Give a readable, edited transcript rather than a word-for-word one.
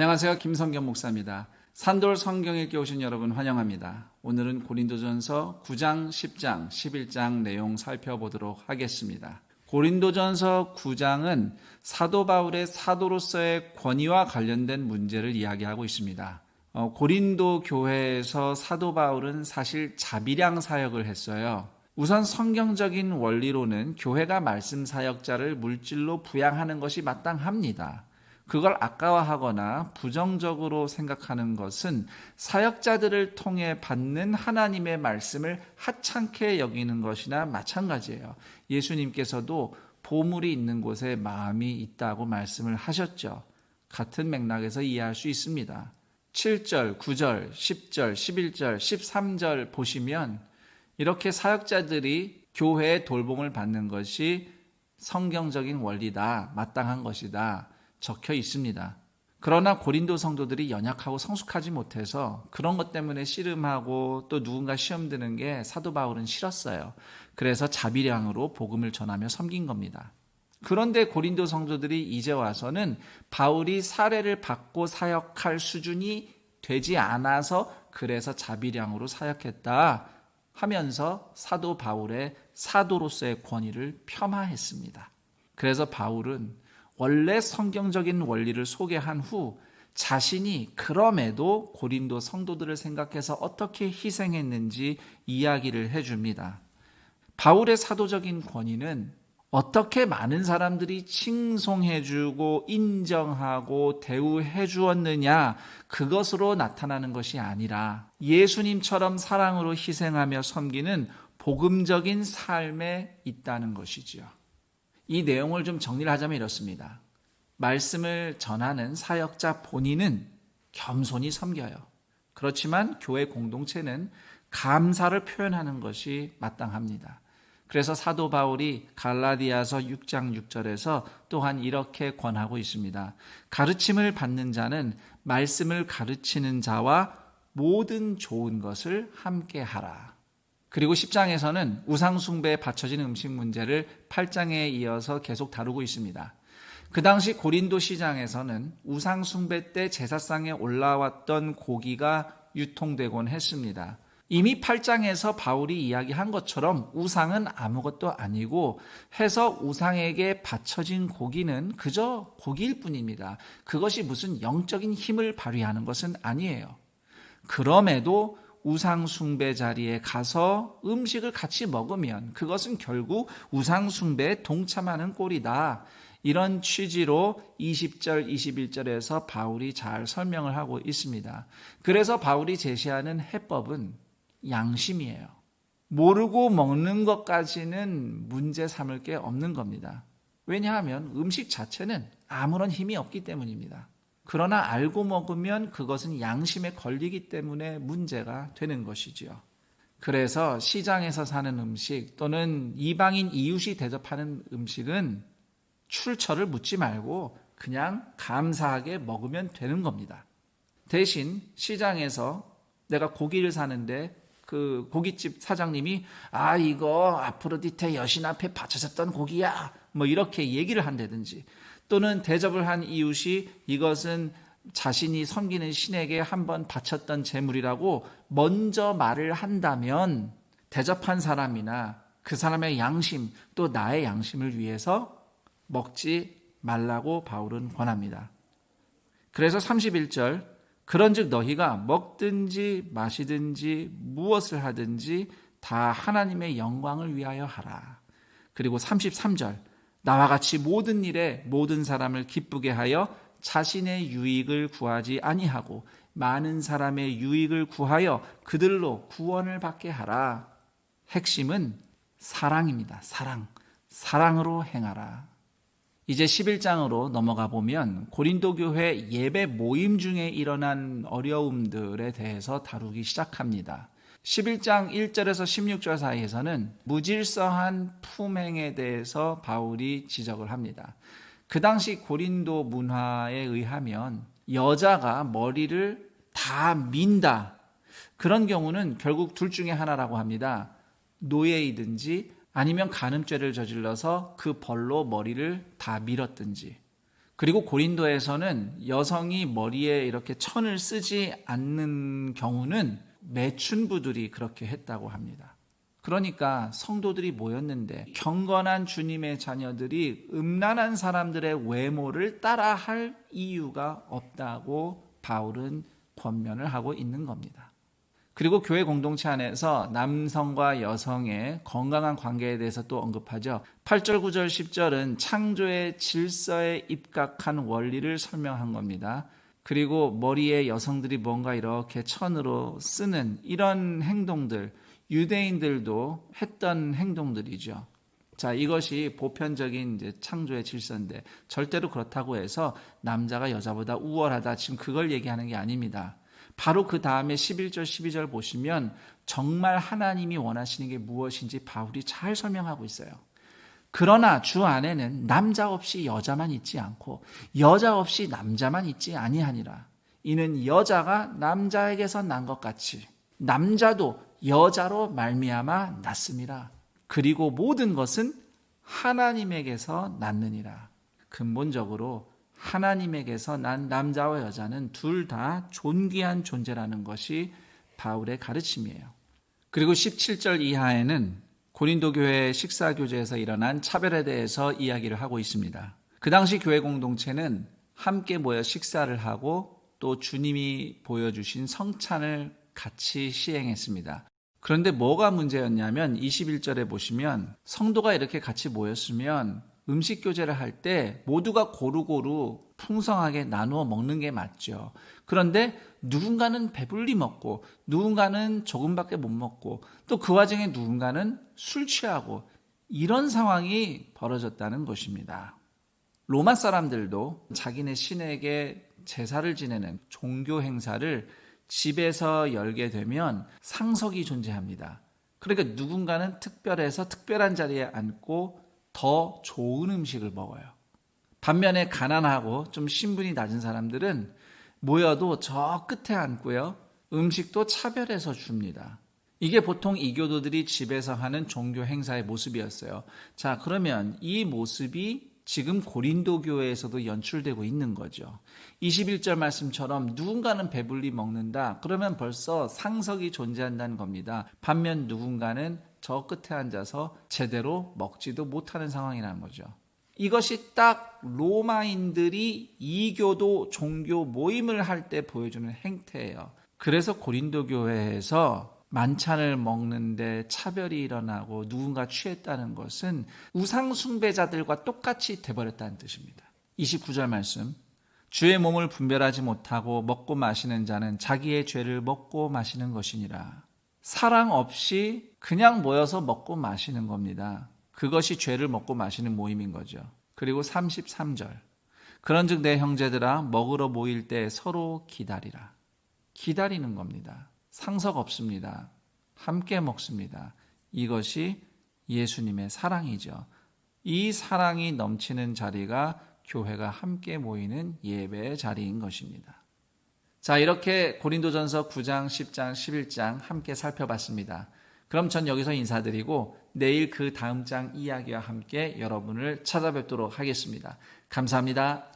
안녕하세요. 김성경 목사입니다. 산돌 성경읽기 오신 여러분 환영합니다. 오늘은 고린도전서 9장, 10장, 11장 내용 살펴보도록 하겠습니다. 고린도전서 9장은 사도 바울의 사도로서의 권위와 관련된 문제를 이야기하고 있습니다. 고린도 교회에서 사도 바울은 사실 자비량 사역을 했어요. 우선 성경적인 원리로는 교회가 말씀 사역자를 물질로 부양하는 것이 마땅합니다. 그걸 아까워하거나 부정적으로 생각하는 것은 사역자들을 통해 받는 하나님의 말씀을 하찮게 여기는 것이나 마찬가지예요. 예수님께서도 보물이 있는 곳에 마음이 있다고 말씀을 하셨죠. 같은 맥락에서 이해할 수 있습니다. 7절, 9절, 10절, 11절, 13절 보시면 이렇게 사역자들이 교회의 돌봄을 받는 것이 성경적인 원리다, 마땅한 것이다 적혀 있습니다. 그러나 고린도 성도들이 연약하고 성숙하지 못해서 그런 것 때문에 씨름하고 또 누군가 시험 드는 게 사도 바울은 싫었어요. 그래서 자비량으로 복음을 전하며 섬긴 겁니다. 그런데 고린도 성도들이 이제 와서는 바울이 사례를 받고 사역할 수준이 되지 않아서 그래서 자비량으로 사역했다 하면서 사도 바울의 사도로서의 권위를 폄하했습니다. 그래서 바울은 원래 성경적인 원리를 소개한 후 자신이 그럼에도 고린도 성도들을 생각해서 어떻게 희생했는지 이야기를 해줍니다. 바울의 사도적인 권위는 어떻게 많은 사람들이 칭송해주고 인정하고 대우해 주었느냐 그것으로 나타나는 것이 아니라 예수님처럼 사랑으로 희생하며 섬기는 복음적인 삶에 있다는 것이지요. 이 내용을 좀 정리를 하자면 이렇습니다. 말씀을 전하는 사역자 본인은 겸손히 섬겨요. 그렇지만 교회 공동체는 감사를 표현하는 것이 마땅합니다. 그래서 사도 바울이 갈라디아서 6장 6절에서 또한 이렇게 권하고 있습니다. 가르침을 받는 자는 말씀을 가르치는 자와 모든 좋은 것을 함께 하라. 그리고 10장에서는 우상숭배에 바쳐진 음식 문제를 8장에 이어서 계속 다루고 있습니다. 그 당시 고린도 시장에서는 우상숭배 때 제사상에 올라왔던 고기가 유통되곤 했습니다. 이미 8장에서 바울이 이야기한 것처럼 우상은 아무것도 아니고 해서 우상에게 바쳐진 고기는 그저 고기일 뿐입니다. 그것이 무슨 영적인 힘을 발휘하는 것은 아니에요. 그럼에도 우상 숭배 자리에 가서 음식을 같이 먹으면 그것은 결국 우상 숭배에 동참하는 꼴이다. 이런 취지로 20절, 21절에서 바울이 잘 설명을 하고 있습니다. 그래서 바울이 제시하는 해법은 양심이에요. 모르고 먹는 것까지는 문제 삼을 게 없는 겁니다. 왜냐하면 음식 자체는 아무런 힘이 없기 때문입니다. 그러나 알고 먹으면 그것은 양심에 걸리기 때문에 문제가 되는 것이지요. 그래서 시장에서 사는 음식 또는 이방인 이웃이 대접하는 음식은 출처를 묻지 말고 그냥 감사하게 먹으면 되는 겁니다. 대신 시장에서 내가 고기를 사는데 그 고깃집 사장님이 이거 아프로디테 여신 앞에 바쳐졌던 고기야 뭐 이렇게 얘기를 한다든지 또는 대접을 한 이웃이 이것은 자신이 섬기는 신에게 한번 바쳤던 제물이라고 먼저 말을 한다면 대접한 사람이나 그 사람의 양심 또 나의 양심을 위해서 먹지 말라고 바울은 권합니다. 그래서 31절 그런즉 너희가 먹든지 마시든지 무엇을 하든지 다 하나님의 영광을 위하여 하라. 그리고 33절 나와 같이 모든 일에 모든 사람을 기쁘게 하여 자신의 유익을 구하지 아니하고 많은 사람의 유익을 구하여 그들로 구원을 받게 하라. 핵심은 사랑입니다. 사랑으로 행하라. 이제 11장으로 넘어가 보면 고린도 교회 예배 모임 중에 일어난 어려움들에 대해서 다루기 시작합니다. 11장 1절에서 16절 사이에서는 무질서한 품행에 대해서 바울이 지적을 합니다. 그 당시 고린도 문화에 의하면 여자가 머리를 다 민다. 그런 경우는 결국 둘 중에 하나라고 합니다. 노예이든지 아니면 간음죄를 저질러서 그 벌로 머리를 다 밀었든지 그리고 고린도에서는 여성이 머리에 이렇게 천을 쓰지 않는 경우는 매춘부들이 그렇게 했다고 합니다. 그러니까 성도들이 모였는데 경건한 주님의 자녀들이 음란한 사람들의 외모를 따라할 이유가 없다고 바울은 권면을 하고 있는 겁니다. 그리고 교회 공동체 안에서 남성과 여성의 건강한 관계에 대해서 또 언급하죠. 8절, 9절, 10절은 창조의 질서에 입각한 원리를 설명한 겁니다. 그리고 머리에 여성들이 뭔가 이렇게 천으로 쓰는 이런 행동들, 유대인들도 했던 행동들이죠. 자, 이것이 보편적인 이제 창조의 질서인데 절대로 그렇다고 해서 남자가 여자보다 우월하다, 지금 그걸 얘기하는 게 아닙니다. 바로 그 다음에 11절, 12절 보시면 정말 하나님이 원하시는 게 무엇인지 바울이 잘 설명하고 있어요. 그러나 주 안에는 남자 없이 여자만 있지 않고 여자 없이 남자만 있지 아니하니라. 이는 여자가 남자에게서 난 것 같이 남자도 여자로 말미암아 났음이라. 그리고 모든 것은 하나님에게서 났느니라. 근본적으로 하나님에게서 난 남자와 여자는 둘 다 존귀한 존재라는 것이 바울의 가르침이에요. 그리고 17절 이하에는 고린도 교회 식사교제에서 일어난 차별에 대해서 이야기를 하고 있습니다. 그 당시 교회 공동체는 함께 모여 식사를 하고 또 주님이 보여주신 성찬을 같이 시행했습니다. 그런데 뭐가 문제였냐면 21절에 보시면 성도가 이렇게 같이 모였으면 음식 교제를 할 때 모두가 고루고루 풍성하게 나누어 먹는 게 맞죠. 그런데 누군가는 배불리 먹고 누군가는 조금밖에 못 먹고 또 그 와중에 누군가는 술 취하고 이런 상황이 벌어졌다는 것입니다. 로마 사람들도 자기네 신에게 제사를 지내는 종교 행사를 집에서 열게 되면 상석이 존재합니다. 그러니까 누군가는 특별해서 특별한 자리에 앉고 더 좋은 음식을 먹어요. 반면에 가난하고 좀 신분이 낮은 사람들은 모여도 저 끝에 앉고요. 음식도 차별해서 줍니다. 이게 보통 이교도들이 집에서 하는 종교 행사의 모습이었어요. 자, 그러면 이 모습이 지금 고린도 교회에서도 연출되고 있는 거죠. 21절 말씀처럼 누군가는 배불리 먹는다. 그러면 벌써 상석이 존재한다는 겁니다. 반면 누군가는 저 끝에 앉아서 제대로 먹지도 못하는 상황이라는 거죠. 이것이 딱 로마인들이 이교도 종교 모임을 할 때 보여주는 행태예요. 그래서 고린도 교회에서 만찬을 먹는데 차별이 일어나고 누군가 취했다는 것은 우상 숭배자들과 똑같이 돼버렸다는 뜻입니다. 29절 말씀, 주의 몸을 분별하지 못하고 먹고 마시는 자는 자기의 죄를 먹고 마시는 것이니라. 사랑 없이 그냥 모여서 먹고 마시는 겁니다. 그것이 죄를 먹고 마시는 모임인 거죠. 그리고 33절, 그런즉 내 형제들아 먹으러 모일 때 서로 기다리라. 기다리는 겁니다. 상석 없습니다. 함께 먹습니다. 이것이 예수님의 사랑이죠. 이 사랑이 넘치는 자리가 교회가 함께 모이는 예배의 자리인 것입니다. 자, 이렇게 고린도전서 9장, 10장, 11장 함께 살펴봤습니다. 그럼 전 여기서 인사드리고 내일 그 다음 장 이야기와 함께 여러분을 찾아뵙도록 하겠습니다. 감사합니다.